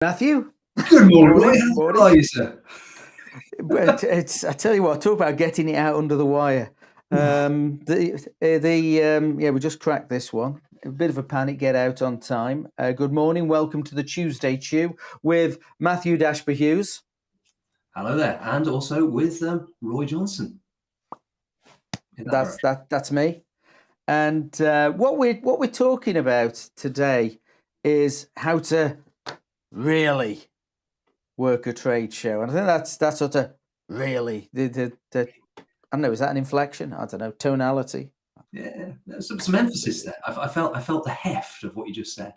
Matthew, Good morning, Roy. morning, How morning. are you, sir? But I tell you what, talk about getting it out under the wire. We just cracked this one. A bit of a panic, get out on time. Good morning, welcome to the Tuesday Chew with Matthew Dashper Hughes. Hello there, and also with Roy Johnson. That's me. And what we're talking about today is how to really work a trade show, and I think that's sort of really the I don't know, is that an inflection? I don't know, tonality. Yeah, there's some emphasis there. I felt the heft of what you just said.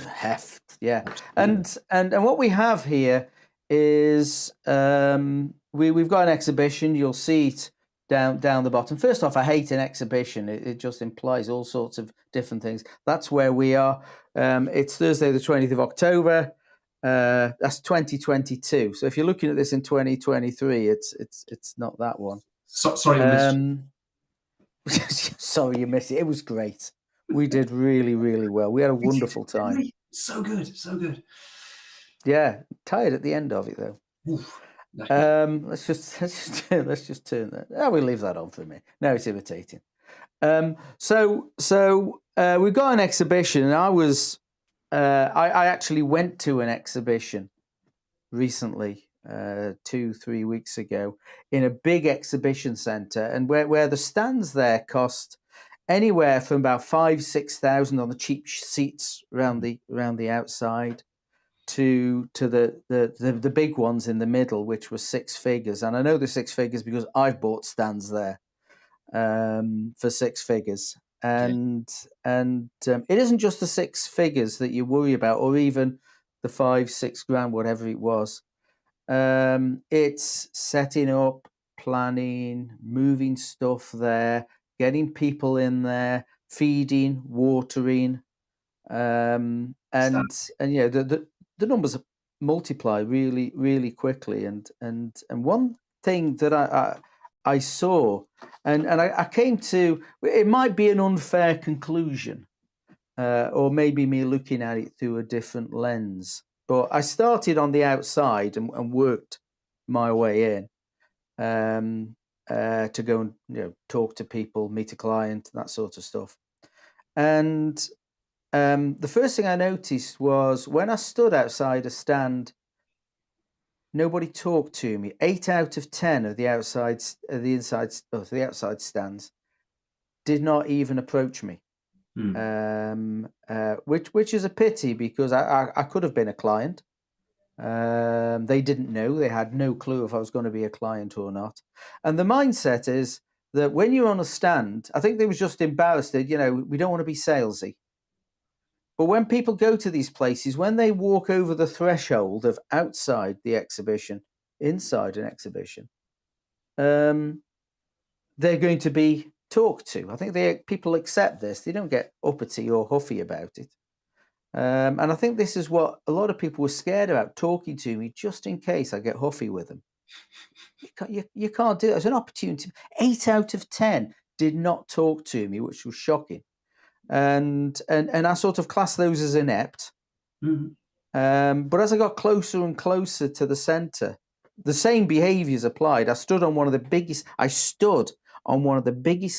Heft, yeah. And what we have here is we've got an exhibition. You'll see it down the bottom. First off, I hate an exhibition. It just implies all sorts of different things. That's where we are. It's Thursday, the 20th of October. That's 2022. So if you're looking at this in 2023, it's not that one. Sorry, I missed you. Sorry you missed it. It was great. We did really, really well. We had a wonderful time. So good, so good. Yeah, tired at the end of it though. Oof, let's just turn that. Oh, we'll leave that on for a minute. No, it's irritating. So we've got an exhibition, and I actually went to an exhibition recently, 2-3 weeks ago, in a big exhibition centre, and where the stands there cost anywhere from about 5,000-6,000 on the cheap seats around the outside to the big ones in the middle, which were six figures. And I know the six figures because I've bought stands there for six figures. And it isn't just the six figures that you worry about, or even the 5-6 grand, whatever it was. It's setting up, planning, moving stuff there, getting people in there, feeding, watering, and yeah, the numbers multiply really, really quickly. And one thing that I saw, and I came to, it might be an unfair conclusion, or maybe me looking at it through a different lens. But I started on the outside and worked my way in to go and talk to people, meet a client, that sort of stuff. And the first thing I noticed was when I stood outside a stand, nobody talked to me. 8 out of 10 of the outside stands did not even approach me. Which is a pity, because I could have been a client. They didn't know. They had no clue if I was going to be a client or not. And the mindset is that when you're on a stand, I think they was just embarrassed that, we don't want to be salesy. But when people go to these places, when they walk over the threshold of outside the exhibition, inside an exhibition, they're going to be talked to. I think people accept this. They don't get uppity or huffy about it. And I think this is what a lot of people were scared about, talking to me, just in case I get huffy with them. You can't do it. It's an opportunity. 8 out of 10 did not talk to me, which was shocking. And I sort of class those as inept. Mm-hmm. But as I got closer and closer to the centre, the same behaviours applied. I stood on one of the biggest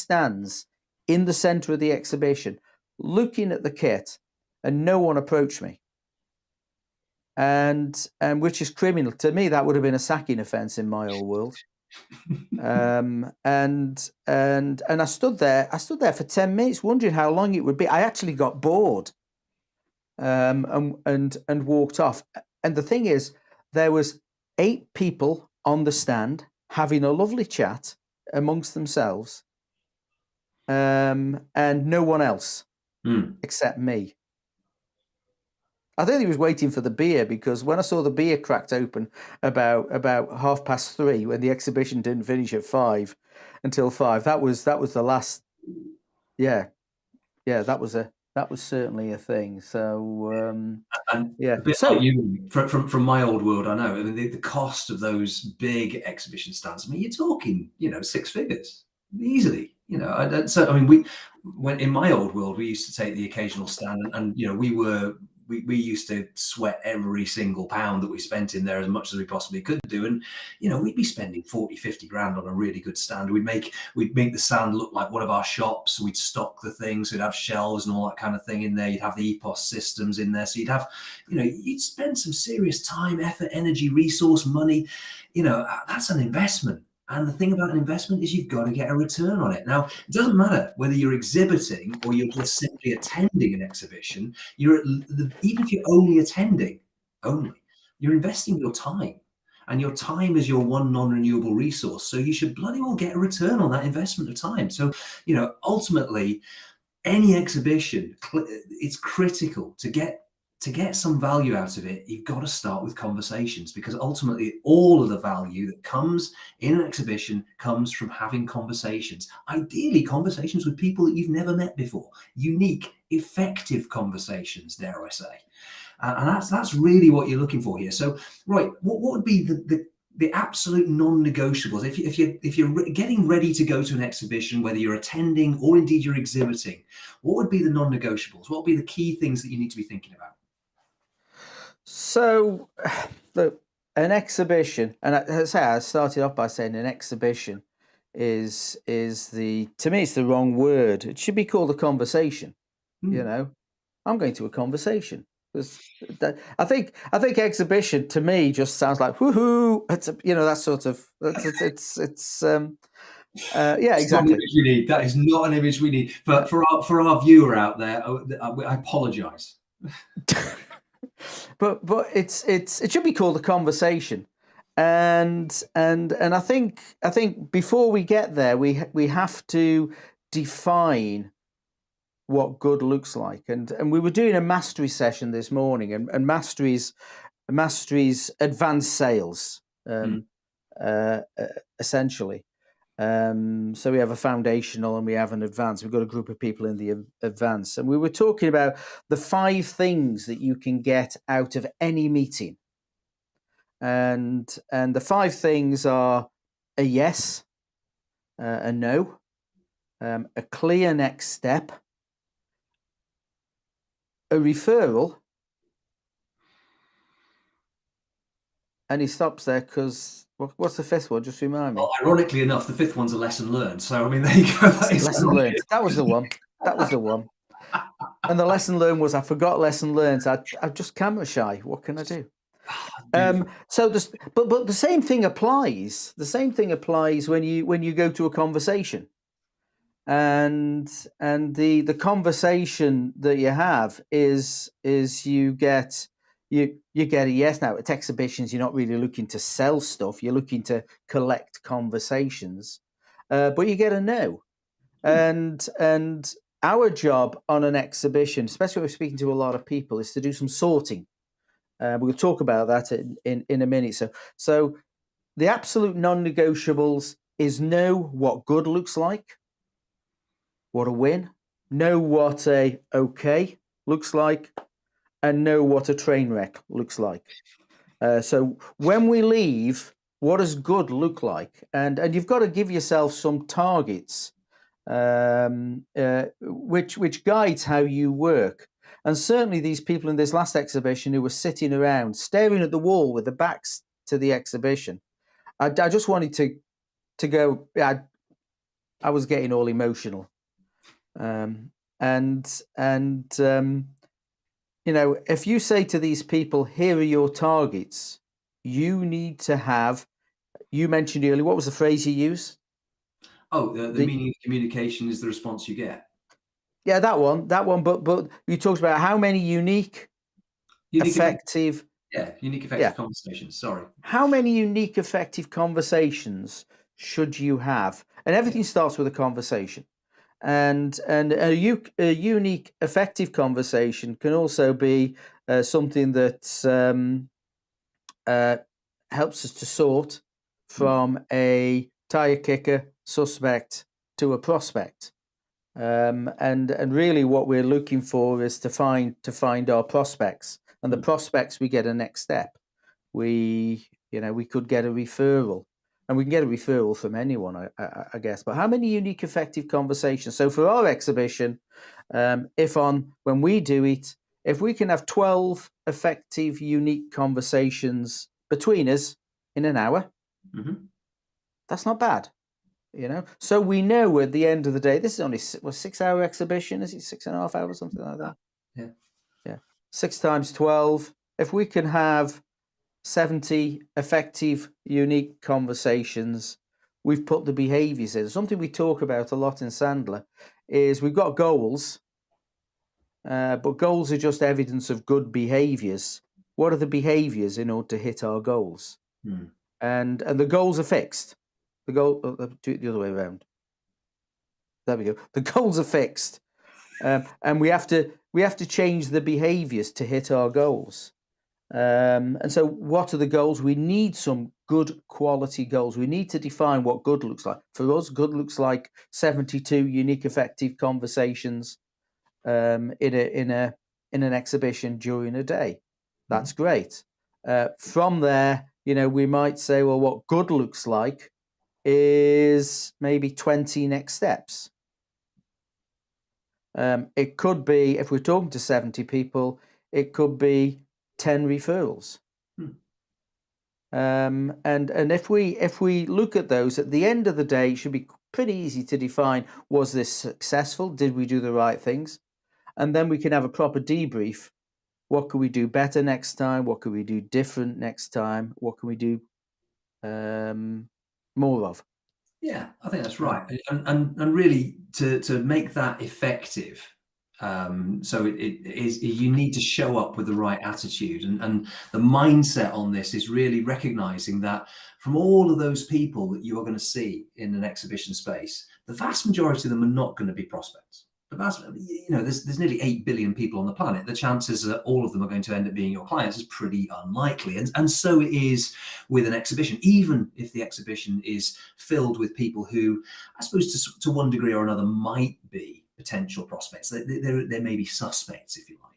stands in the centre of the exhibition, looking at the kit, and no one approached me. And which is criminal. To me, that would have been a sacking offence in my old world. And I stood there for 10 minutes wondering how long it would be. I actually got bored and walked off. And the thing is, there was 8 people on the stand having a lovely chat amongst themselves, and no one else except me. I think he was waiting for the beer, because when I saw the beer cracked open about 3:30, when the exhibition didn't finish at 5 until 5, that was the last. Yeah, that was certainly a thing. So yeah. A bit like you, from my old world, I know. I mean, the cost of those big exhibition stands. I mean, you're talking, 6 figures easily. So I mean, when in my old world, we used to take the occasional stand, and we were we used to sweat every single pound that we spent in there as much as we possibly could do. And, we'd be spending 40, 50 grand on a really good stand. We'd make the stand look like one of our shops. We'd stock the things. We'd have shelves and all that kind of thing in there. You'd have the EPOS systems in there. So you'd spend some serious time, effort, energy, resource, money. That's an investment. And the thing about an investment is you've got to get a return on it. Now, it doesn't matter whether you're exhibiting or you're just simply attending an exhibition. Even if you're only attending, you're investing your time. And your time is your one non-renewable resource. So you should bloody well get a return on that investment of time. So, ultimately, any exhibition, it's critical to get some value out of it. You've got to start with conversations, because ultimately all of the value that comes in an exhibition comes from having conversations, ideally conversations with people that you've never met before, unique, effective conversations, dare I say. And that's really what you're looking for here. So, right, what would be the absolute non-negotiables if you're getting ready to go to an exhibition, whether you're attending or indeed you're exhibiting? What would be the non-negotiables? What would be the key things that you need to be thinking about? So, look, an exhibition, and I started off by saying an exhibition is to me, it's the wrong word. It should be called a conversation. I'm going to a conversation. I think exhibition to me just sounds like woohoo. It's that sort of yeah, It's not an exactly. image we need. That is not an image we need. For our viewer out there, I apologise. but it should be called a conversation, and I think before we get there, we have to define what good looks like, and we were doing a mastery session this morning, and mastery's advanced sales, essentially. So we have a foundational and we have an advanced. We've got a group of people in the advanced, and we were talking about the 5 things that you can get out of any meeting. And the 5 things are a yes, a no, a clear next step, a referral, and he stops there because what's the 5th one? Just remind me. Well, ironically enough, the 5th one's a lesson learned. So, I mean, there you go. That is Lesson learned. That was the one. That was the one. And the lesson learned was I forgot lesson learned. I'm just camera shy. What can I do? So this, but the same thing applies. The same thing applies when you go to a conversation, and the conversation that you have is you get a yes. Now at exhibitions, you're not really looking to sell stuff. You're looking to collect conversations, but you get a no. And our job on an exhibition, especially when we're speaking to a lot of people, is to do some sorting. We'll talk about that in a minute. So the absolute non-negotiables is know what good looks like, what a win, know what a okay looks like, and know what a train wreck looks like. So when we leave, what does good look like? And you've got to give yourself some targets, which guides how you work. And certainly these people in this last exhibition who were sitting around staring at the wall with their backs to the exhibition, I just wanted to go. I was getting all emotional, if you say to these people, "Here are your targets," you need to have. You mentioned earlier, what was the phrase you used? Oh, the meaning of communication is the response you get. Yeah, that one. But you talked about how many unique, Unique effective. effective Yeah. conversations. Sorry. How many unique, effective conversations should you have? And everything starts with a conversation. And a unique, effective conversation can also be something that helps us to sort from a tire kicker suspect to a prospect. And really what we're looking for is to find our prospects, and the prospects, we get a next step. We could get a referral, and we can get a referral from anyone, I guess. But how many unique, effective conversations? So for our exhibition, when we do it, if we can have 12 effective, unique conversations between us in an hour, that's not bad. So we know at the end of the day, this is only a 6-hour exhibition. Is it 6.5 hours, something like that? Yeah. 6 times 12. If we can have 70 effective, unique conversations, we've put the behaviors in. Something we talk about a lot in Sandler is we've got goals, but goals are just evidence of good behaviors. What are the behaviors in order to hit our goals? And the goals are fixed. Do it the other way around. There we go. The goals are fixed, and we have to change the behaviors to hit our goals. And so, what are the goals? We need some good quality goals. We need to define what good looks like. For us, good looks like 72 unique, effective conversations in an exhibition during a day. That's great. From there, we might say, well, what good looks like is maybe 20 next steps. It could be, if we're talking to 70 people, it could be 10 referrals. And if we look at those, at the end of the day, it should be pretty easy to define, was this successful? Did we do the right things? And then we can have a proper debrief. What can we do better next time? What can we do different next time? What can we do more of? Yeah, I think that's right. And really to make that effective, so it is, you need to show up with the right attitude. And the mindset on this is really recognizing that from all of those people that you are going to see in an exhibition space, the vast majority of them are not going to be prospects. There's nearly 8 billion people on the planet. The chances that all of them are going to end up being your clients is pretty unlikely. And so it is with an exhibition, even if the exhibition is filled with people who, I suppose, to one degree or another, might be potential prospects. There may be suspects, if you like.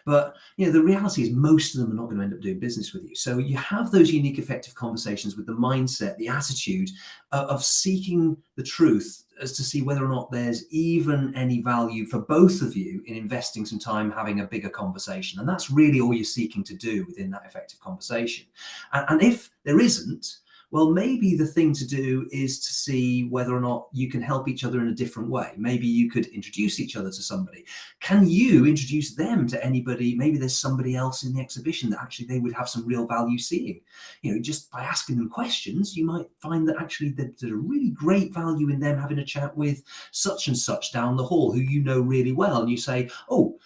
But the reality is most of them are not going to end up doing business with you. So you have those unique, effective conversations with the mindset, the attitude of seeking the truth as to see whether or not there's even any value for both of you in investing some time having a bigger conversation. And that's really all you're seeking to do within that effective conversation. And if there isn't, well, maybe the thing to do is to see whether or not you can help each other in a different way. Maybe you could introduce each other to somebody. Can you introduce them to anybody? Maybe there's somebody else in the exhibition that actually they would have some real value seeing. Just by asking them questions, you might find that actually there's a really great value in them having a chat with such and such down the hall who you know really well. And you say, oh,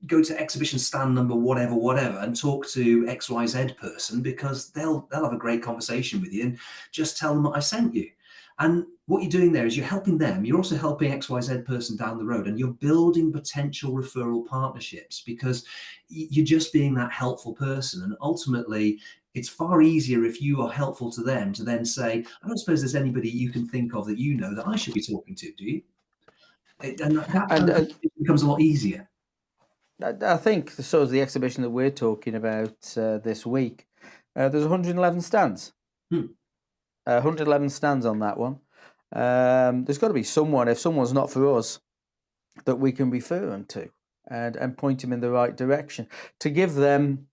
go to exhibition stand number whatever and talk to XYZ person, because they'll have a great conversation with you, and just tell them what I sent you. And what you're doing there is you're helping them. You're also helping XYZ person down the road, and you're building potential referral partnerships because you're just being that helpful person. And ultimately, it's far easier if you are helpful to them to then say, I don't suppose there's anybody you can think of that that I should be talking to, do you? And that becomes a lot easier. I think so. Is the exhibition that we're talking about this week. There's 111 stands. 111 stands on that one. There's got to be someone, if someone's not for us, that we can refer them to and point them in the right direction, to give them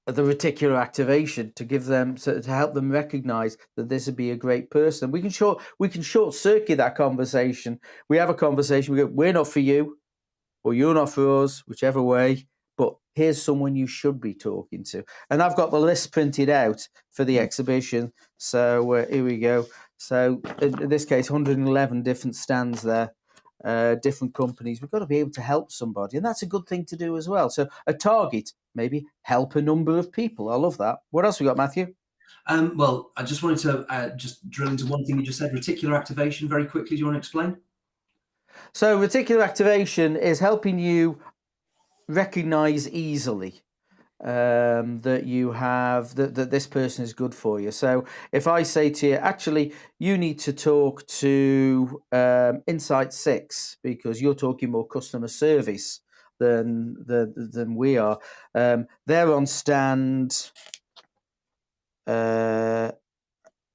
the reticular activation, to help them recognize that this would be a great person. We can short circuit that conversation. We have a conversation. We go, we're not for you, or you're not for us, whichever way, but here's someone you should be talking to. And I've got the list printed out for the exhibition. So here we go. So in this case, 111 different stands there, different companies. We've got to be able to help somebody. And that's a good thing to do as well. So a target, maybe help a number of people. I love that. What else we got, Matthew? Well, I just wanted to just drill into one thing you just said, reticular activation, very quickly. Do you want to explain? So reticular activation is helping you recognize easily that you have that this person is good for you. So if I say to you, actually, you need to talk to Insight 6 because you're talking more customer service than we are. They're on stand.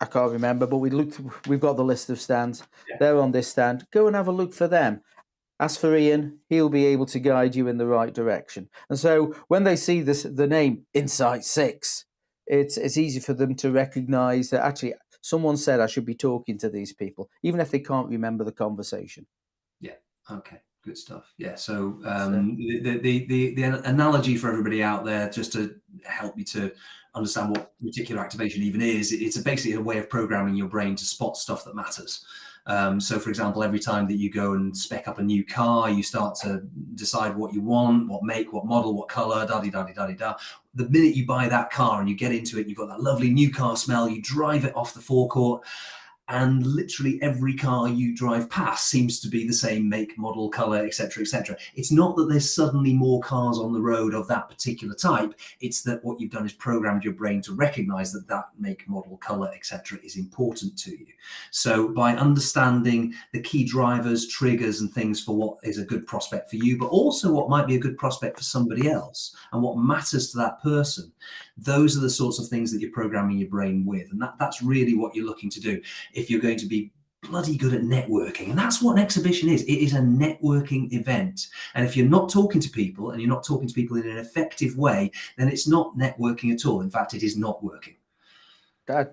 I can't remember, but we've got the list of stands. Yeah. They're on this stand. Go and have a look for them. Ask for Ian, he'll be able to guide you in the right direction. And so when they see the name Insight 6, it's easy for them to recognize that actually someone said I should be talking to these people, even if they can't remember the conversation. Yeah. Okay. Good stuff. Yeah. So So the analogy for everybody out there, just to help you to understand what reticular activation even is, it's basically a way of programming your brain to spot stuff that matters. So, for example, every time that you go and spec up a new car, you start to decide what you want, what make, what model, what color, da di da di da di da. The minute you buy that car and you get into it, you've got that lovely new car smell. You drive it off the forecourt, and literally every car you drive past seems to be the same make, model, color, etc., etc. It's not that there's suddenly more cars on the road of that particular type. It's that what you've done is programmed your brain to recognize that that make, model, color, etc. is important to you. So by understanding the key drivers, triggers, and things for what is a good prospect for you, but also what might be a good prospect for somebody else and what matters to that person, those are the sorts of things that you're programming your brain with. And that's really what you're looking to do if you're going to be bloody good at networking. And that's what an exhibition is. It is a networking event. And if you're not talking to people and you're not talking to people in an effective way, then it's not networking at all. In fact, it is not working. yeah,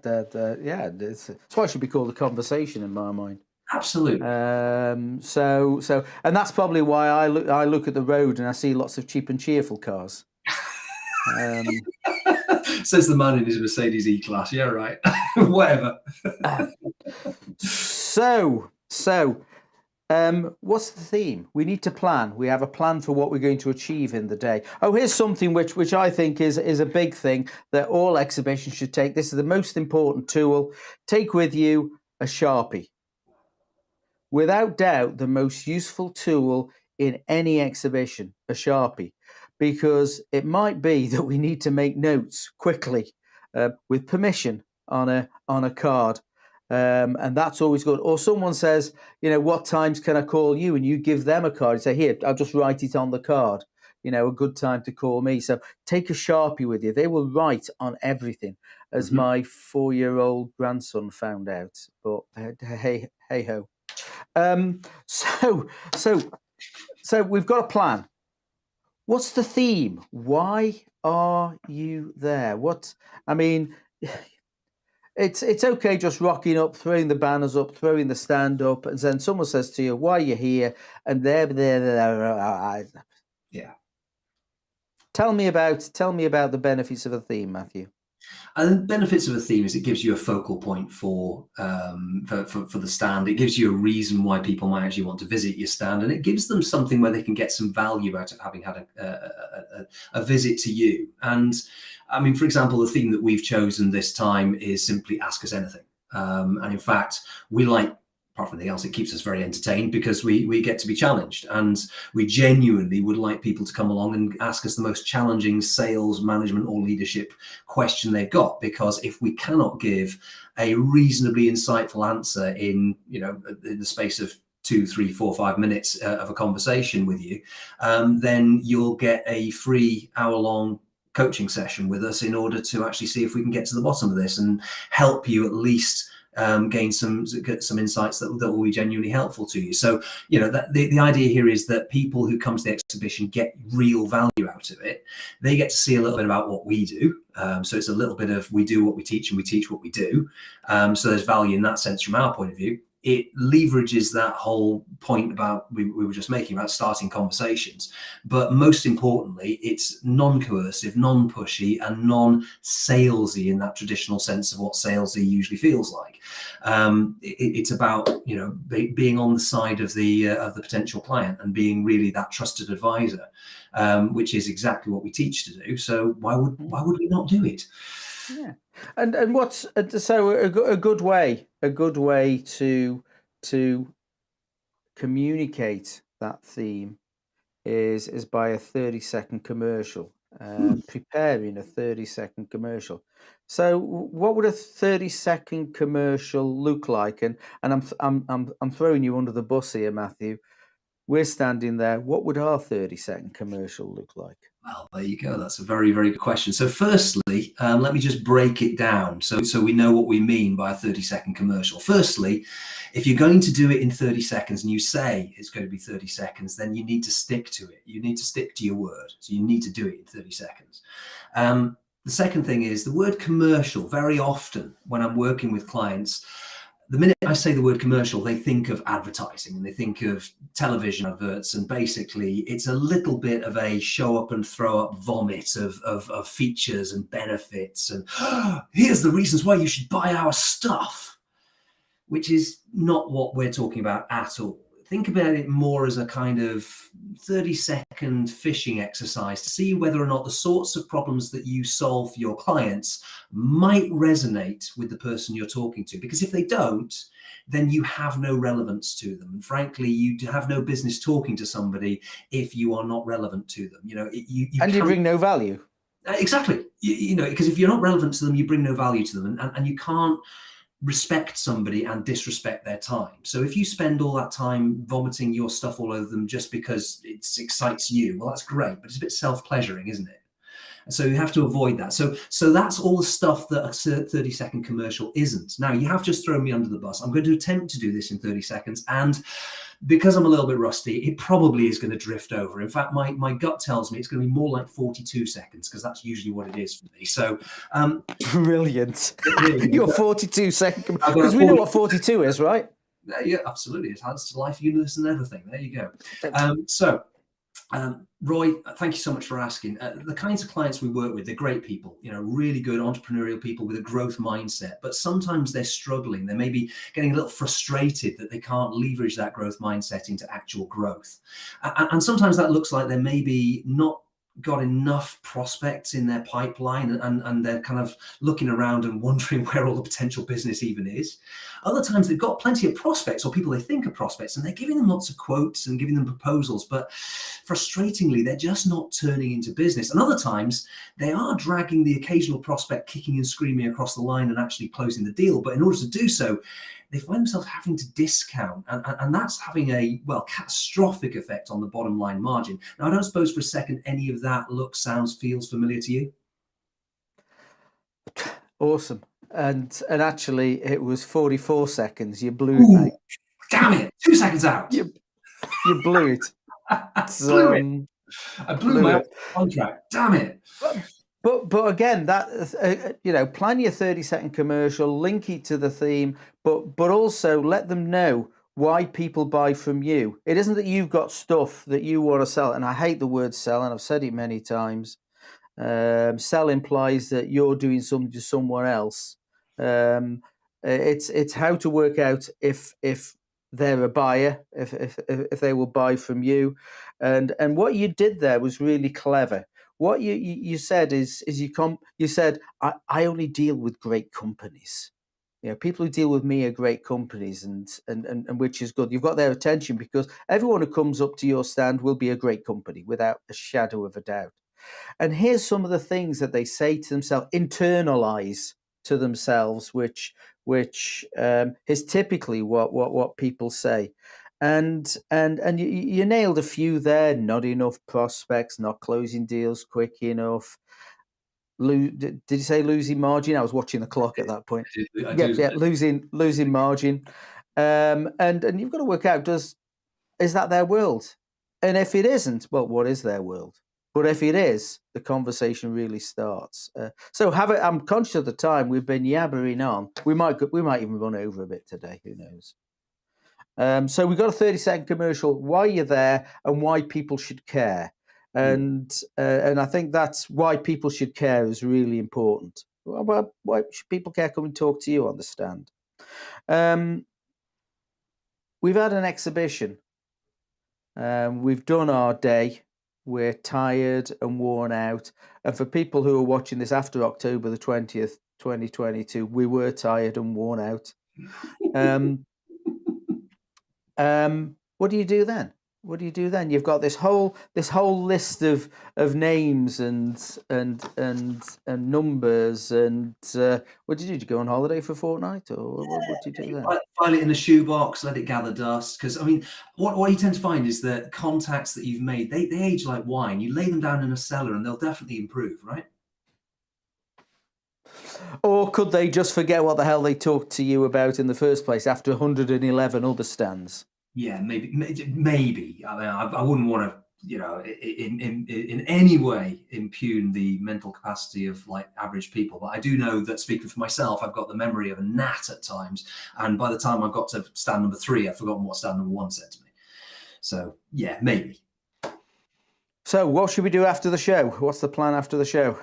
that's why it should be called a conversation in my mind. Absolutely. And that's probably why I look at the road and I see lots of cheap and cheerful cars. Says the man in his Mercedes E-Class. Yeah, right. Whatever. What's the theme? We need to plan. We have a plan for what we're going to achieve in the day. Oh, here's something which I think is a big thing that all exhibitions should take. This is the most important tool. Take with you a Sharpie. Without doubt, the most useful tool in any exhibition, a Sharpie, because it might be that we need to make notes quickly with permission on a card. And that's always good. Or someone says, what times can I call you? And you give them a card and say, here, I'll just write it on the card. A good time to call me. So take a Sharpie with you. They will write on everything, as my 4-year-old grandson found out. But hey ho. So we've got a plan. What's the theme? Why are you there? It's okay just rocking up, throwing the banners up, throwing the stand up, and then someone says to you, "Why are you here?" And there. Yeah. Tell me about the benefits of a theme, Matthew. And the benefits of a theme is it gives you a focal point for the stand. It gives you a reason why people might actually want to visit your stand, and it gives them something where they can get some value out of having had a visit to you. And I mean, for example, the theme that we've chosen this time is simply "Ask Us Anything." And in fact, we like, apart from anything else, it keeps us very entertained because we get to be challenged, and we genuinely would like people to come along and ask us the most challenging sales, management, or leadership question they've got. Because if we cannot give a reasonably insightful answer in the space of 2, 3, 4, 5 minutes of a conversation with you, then you'll get a free hour-long coaching session with us in order to actually see if we can get to the bottom of this and help you at least get some insights that will be genuinely helpful to you. So, the idea here is that people who come to the exhibition get real value out of it. They get to see a little bit about what we do. So it's a little bit of we do what we teach and we teach what we do. So there's value in that sense from our point of view. It leverages that whole point about we were just making about starting conversations. But most importantly, it's non-coercive, non-pushy, and non-salesy in that traditional sense of what salesy usually feels like. It's about being on the side of the potential client and being really that trusted advisor, which is exactly what we teach to do. So why would we not do it? Yeah, and what's so a good way to communicate that theme is by a 30-second commercial. Preparing a 30-second commercial. So, what would a 30-second commercial look like? And I'm throwing you under the bus here, Matthew. We're standing there. What would our 30-second commercial look like? Well, there you go. That's a very, very good question. So, firstly, let me just break it down so we know what we mean by a 30-second commercial. Firstly, if you're going to do it in 30 seconds and you say it's going to be 30 seconds, then you need to stick to it. You need to stick to your word. So, you need to do it in 30 seconds. The second thing is the word commercial. Very often when I'm working with clients, the minute I say the word commercial, they think of advertising and they think of television adverts. And basically, it's a little bit of a show up and throw up vomit of features and benefits. And here's the reasons why you should buy our stuff, which is not what we're talking about at all. Think about it more as a kind of 30-second fishing exercise to see whether or not the sorts of problems that you solve for your clients might resonate with the person you're talking to. Because if they don't, then you have no relevance to them. And frankly, you have no business talking to somebody if you are not relevant to them. You bring no value. Exactly. Because if you're not relevant to them, you bring no value to them. And you can't respect somebody and disrespect their time. So if you spend all that time vomiting your stuff all over them just because it excites you, well, that's great, but it's a bit self-pleasuring, isn't it? And so you have to avoid that. So that's all the stuff that a 30-second commercial isn't. Now, you have just thrown me under the bus. I'm going to attempt to do this in 30 seconds. And because I'm a little bit rusty, it probably is going to drift over. In fact, my gut tells me it's going to be more like 42 seconds because that's usually what it is for me. So brilliant. Your 42-second, because we 40, know what 42 is, right? Yeah, absolutely. It adds to life, universe, and everything. There you go. Roy, thank you so much for asking. The kinds of clients we work with, they're great people, really good entrepreneurial people with a growth mindset, but sometimes they're struggling. They may be getting a little frustrated that they can't leverage that growth mindset into actual growth. And sometimes that looks like they're maybe not got enough prospects in their pipeline and they're kind of looking around and wondering where all the potential business even is. Other times they've got plenty of prospects or people they think are prospects and they're giving them lots of quotes and giving them proposals, but frustratingly, they're just not turning into business. And other times they are dragging the occasional prospect kicking and screaming across the line and actually closing the deal. But in order to do so, they find themselves having to discount, and that's having a catastrophic effect on the bottom line margin. Now, I don't suppose for a second any of that looks, sounds, feels familiar to you. Awesome. And actually, it was 44 seconds. You blew it, mate. Damn it! 2 seconds out. You blew it. Blew it. I blew my contract. Damn it. But again, that plan your 30-second commercial, link it to the theme, but also let them know why people buy from you. It isn't that you've got stuff that you want to sell, and I hate the word sell, and I've said it many times. Sell implies that you're doing something to someone else. It's how to work out if they're a buyer, if they will buy from you, and what you did there was really clever. What you said is you said I only deal with great companies. People who deal with me are great companies, and which is good. You've got their attention because everyone who comes up to your stand will be a great company without a shadow of a doubt. And here's some of the things that they say to themselves, internalize to themselves, which is typically what people say. And you nailed a few there. Not enough prospects, not closing deals quick enough. Did you say losing margin? I was watching the clock at that point. Yeah, losing margin. And you've got to work out, is that their world? And if it isn't, well, what is their world? But if it is, the conversation really starts. So I'm conscious of the time. We've been yabbering on. We might even run over a bit today. Who knows? So we've got a 30-second commercial. Why you're there and why people should care. And I think that's why people should care is really important. Well, why should people care? Come and talk to you on the stand. We've had an exhibition. We've done our day. We're tired and worn out. And for people who are watching this after October the 20th, 2022, we were tired and worn out. What do you do then? What do you do then? You've got this whole list of names and numbers. And what did you do? Did you go on holiday for a fortnight, or what did you do then? File it in a shoebox, let it gather dust. Because I mean, what you tend to find is that contacts that you've made, they age like wine. You lay them down in a cellar, and they'll definitely improve, right? Or could they just forget what the hell they talked to you about in the first place after 111 other stands? Yeah, maybe. I mean, I wouldn't want to, you know, in any way impugn the mental capacity of like average people. But I do know that speaking for myself, I've got the memory of a gnat at times, and by the time I got to stand number 3, I've forgotten what stand number 1 said to me. So yeah, maybe. So, what should we do after the show? What's the plan after the show?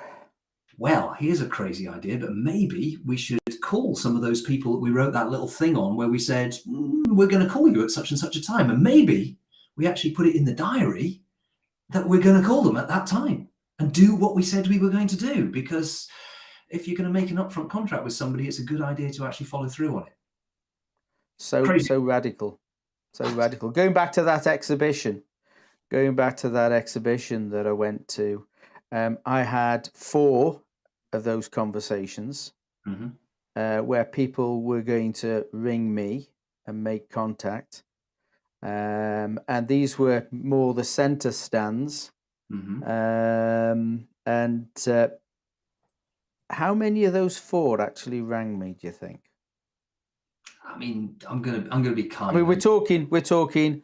Well, here's a crazy idea, but maybe we should call some of those people that we wrote that little thing on where we said, we're going to call you at such and such a time. And maybe we actually put it in the diary that we're going to call them at that time and do what we said we were going to do. Because if you're going to make an upfront contract with somebody, it's a good idea to actually follow through on it. So Crazy. radical. So radical. Going back to that exhibition that I went to, I had 4 of those conversations where people were going to ring me and make contact. And these were more the center stands. And how many of those 4 actually rang me, do you think? I mean, I'm gonna be kind. I mean, we're talking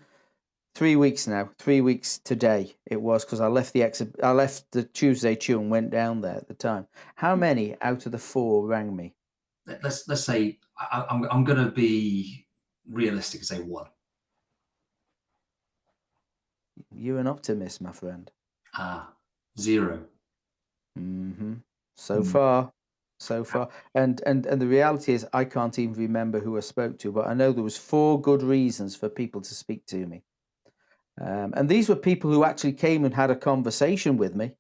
3 weeks now. 3 weeks today it was, because I left the Tuesday Chew and went down there at the time. How many out of the 4 rang me? Let's say I'm gonna be realistic and say 1. You're an optimist, my friend. 0. So far. And the reality is, I can't even remember who I spoke to, but I know there was 4 good reasons for people to speak to me. And these were people who actually came and had a conversation with me.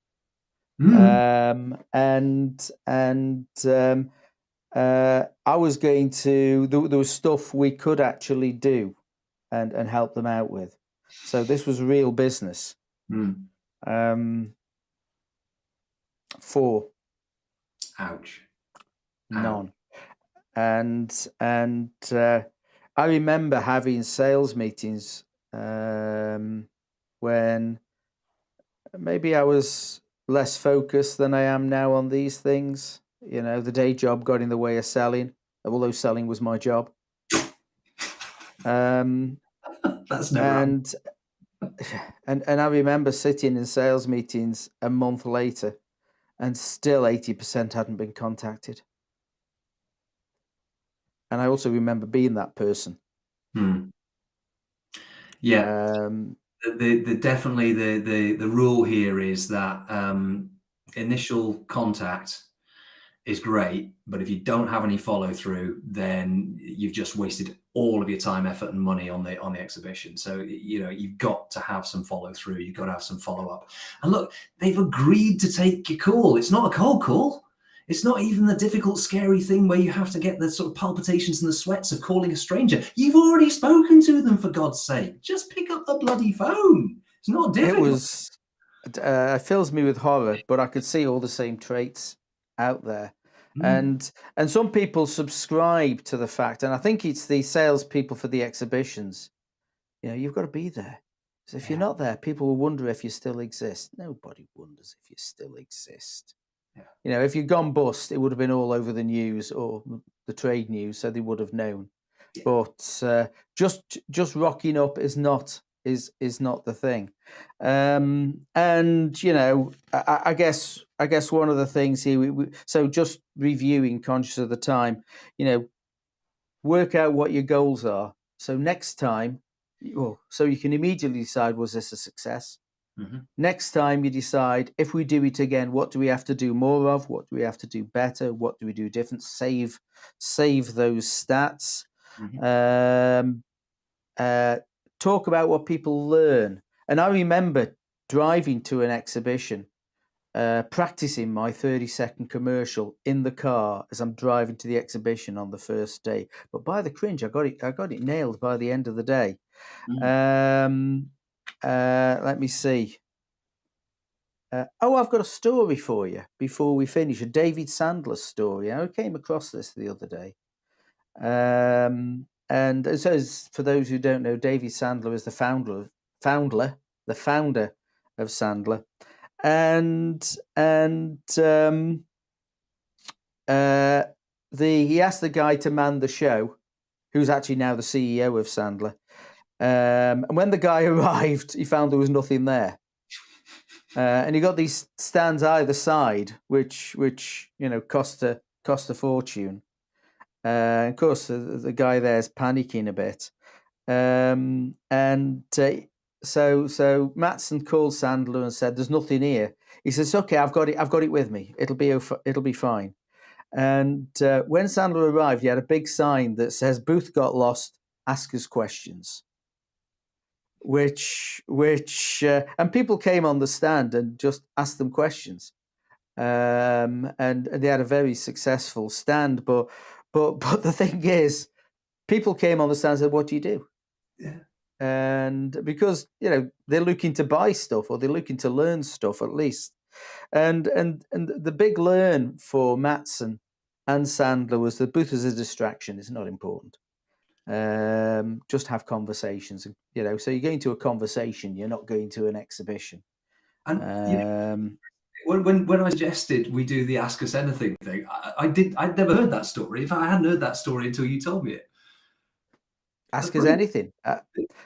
I was going to. There was stuff we could actually do, and help them out with. So this was real business. 4. Ouch. None. And I remember having sales meetings when maybe I was less focused than I am now on these things. You know, the day job got in the way of selling, although selling was my job. That's never. And I remember sitting in sales meetings a month later, and still 80% hadn't been contacted. And I also remember being that person. Yeah. Definitely the rule here is that initial contact is great, but if you don't have any follow through, then you've just wasted all of your time, effort, and money on the exhibition. So you know, you've got to have some follow through. You've got to have some follow up. And look, they've agreed to take your call. It's not a cold call. It's not even the difficult, scary thing where you have to get the sort of palpitations and the sweats of calling a stranger. You've already spoken to them, for God's sake. Just pick up the bloody phone. It's not difficult. It fills me with horror, but I could see all the same traits out there. And some people subscribe to the fact, and I think it's the salespeople for the exhibitions. You know, you've got to be there. So if you're not there, people will wonder if you still exist. Nobody wonders if you still exist. You know, if you'd gone bust, it would have been all over the news or the trade news, so they would have known. But just rocking up is not the thing. And you know, I guess one of the things here. So just reviewing, conscious of the time. You know, work out what your goals are. So next time, so you can immediately decide, was this a success? Next time you decide, if we do it again, what do we have to do more of? What do we have to do better? What do we do different? Save those stats. Talk about what people learn. And I remember driving to an exhibition, practicing my 30-second commercial in the car as I'm driving to the exhibition on the first day. But by the cringe, I got it nailed by the end of the day. Let me see. I've got a story for you before we finish, a David Sandler story. I came across this the other day. so for those who don't know, Davy Sandler is the founder of Sandler, he asked the guy to man the show, who's actually now the CEO of Sandler. And when the guy arrived, he found there was nothing there. And he got these stands either side, which cost a fortune. Of course, the guy there's panicking a bit, so Mattson called Sandler and said, "There's nothing here." He says, "Okay, I've got it with me. It'll be fine." And when Sandler arrived, he had a big sign that says, "Booth got lost. Ask us questions." Which and people came on the stand and just asked them questions, and they had a very successful stand. But the thing is, people came on the stand and said, "What do you do?" Yeah. And because they're looking to buy stuff or they're looking to learn stuff at least, and the big learn for Mattson and Sandler was that Booth is a distraction. It's not important. Just have conversations, so you're going to a conversation, you're not going to an exhibition. And when I suggested we do the Ask Us Anything thing, I'd never heard that story. In fact, I hadn't heard that story until you told me it. Ask us anything.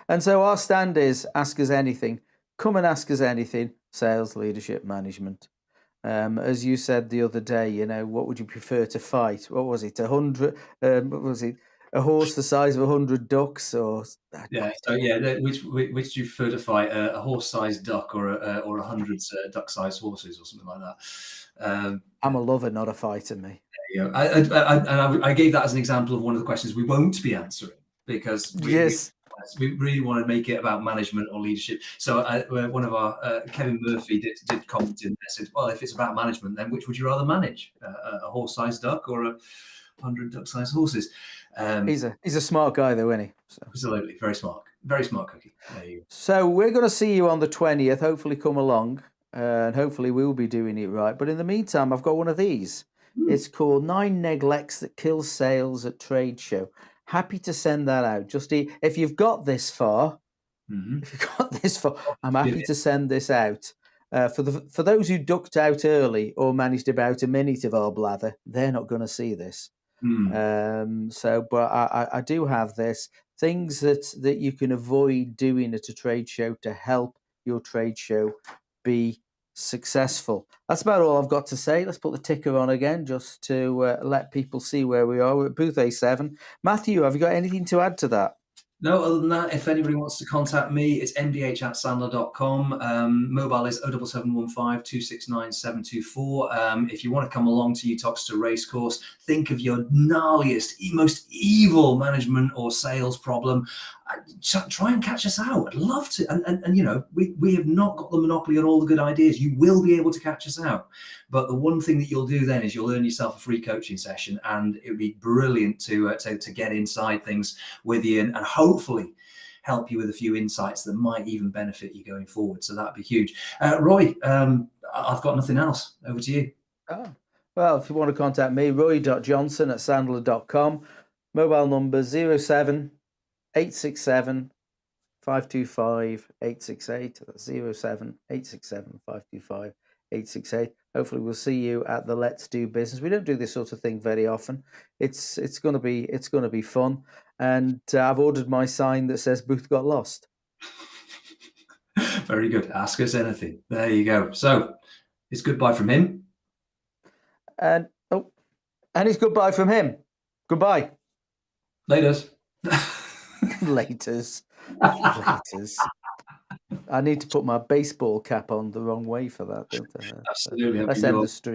And so our stand is ask us anything. Come and ask us anything. Sales, leadership, management. As you said the other day, what would you prefer to fight? What was it? 100? What was it? A horse the size of 100 ducks, or yeah. So yeah, which do you prefer to fight? A horse-sized duck or 100 duck-sized horses, or something like that? I'm a lover, not a fighter, me. There you go. I gave that as an example of one of the questions we won't be answering because we really want to make it about management or leadership. So one of our Kevin Murphy did comment in there, said, "Well, if it's about management, then which would you rather manage, a horse-sized duck or 100 duck-sized horses?" He's a smart guy, though, isn't he? So. Absolutely, very smart cookie. There you go. So we're going to see you on the 20th. Hopefully, come along, and hopefully we'll be doing it right. But in the meantime, I've got one of these. It's called 9 Neglects That Kill Sales at Trade Show. Happy to send that out. Just if you've got this far, I'm happy to send this out. For those who ducked out early or managed about a minute of our blather, they're not going to see this. But I do have this. Things that you can avoid doing at a trade show to help your trade show be successful. That's about all I've got to say. Let's put the ticker on again just to let people see where we are. We're at booth A7. Matthew, have you got anything to add to that? No, other than that, if anybody wants to contact me, it's mdh@sandler.com. Mobile is 07715 269 724. If you want to come along to Uttoxeter Racecourse, think of your gnarliest, most evil management or sales problem. Try and catch us out. I'd love to. And we have not got the monopoly on all the good ideas. You will be able to catch us out. But the one thing that you'll do then is you'll earn yourself a free coaching session, and it would be brilliant to get inside things with you and hopefully help you with a few insights that might even benefit you going forward. So that'd be huge. Roy, I've got nothing else. Over to you. Oh, well, if you want to contact me, roy.johnson@sandler.com. Mobile number 07867 525 868. That's 07867 525 868. Hopefully we'll see you at the Let's Do Business. We don't do this sort of thing very often. It's going to be fun. And I've ordered my sign that says Booth got lost. Very good. Ask us anything. There you go. So it's goodbye from him. And it's goodbye from him. Goodbye. Laters. Laters. I need to put my baseball cap on the wrong way for that, don't I? Absolutely. Let's end the stream.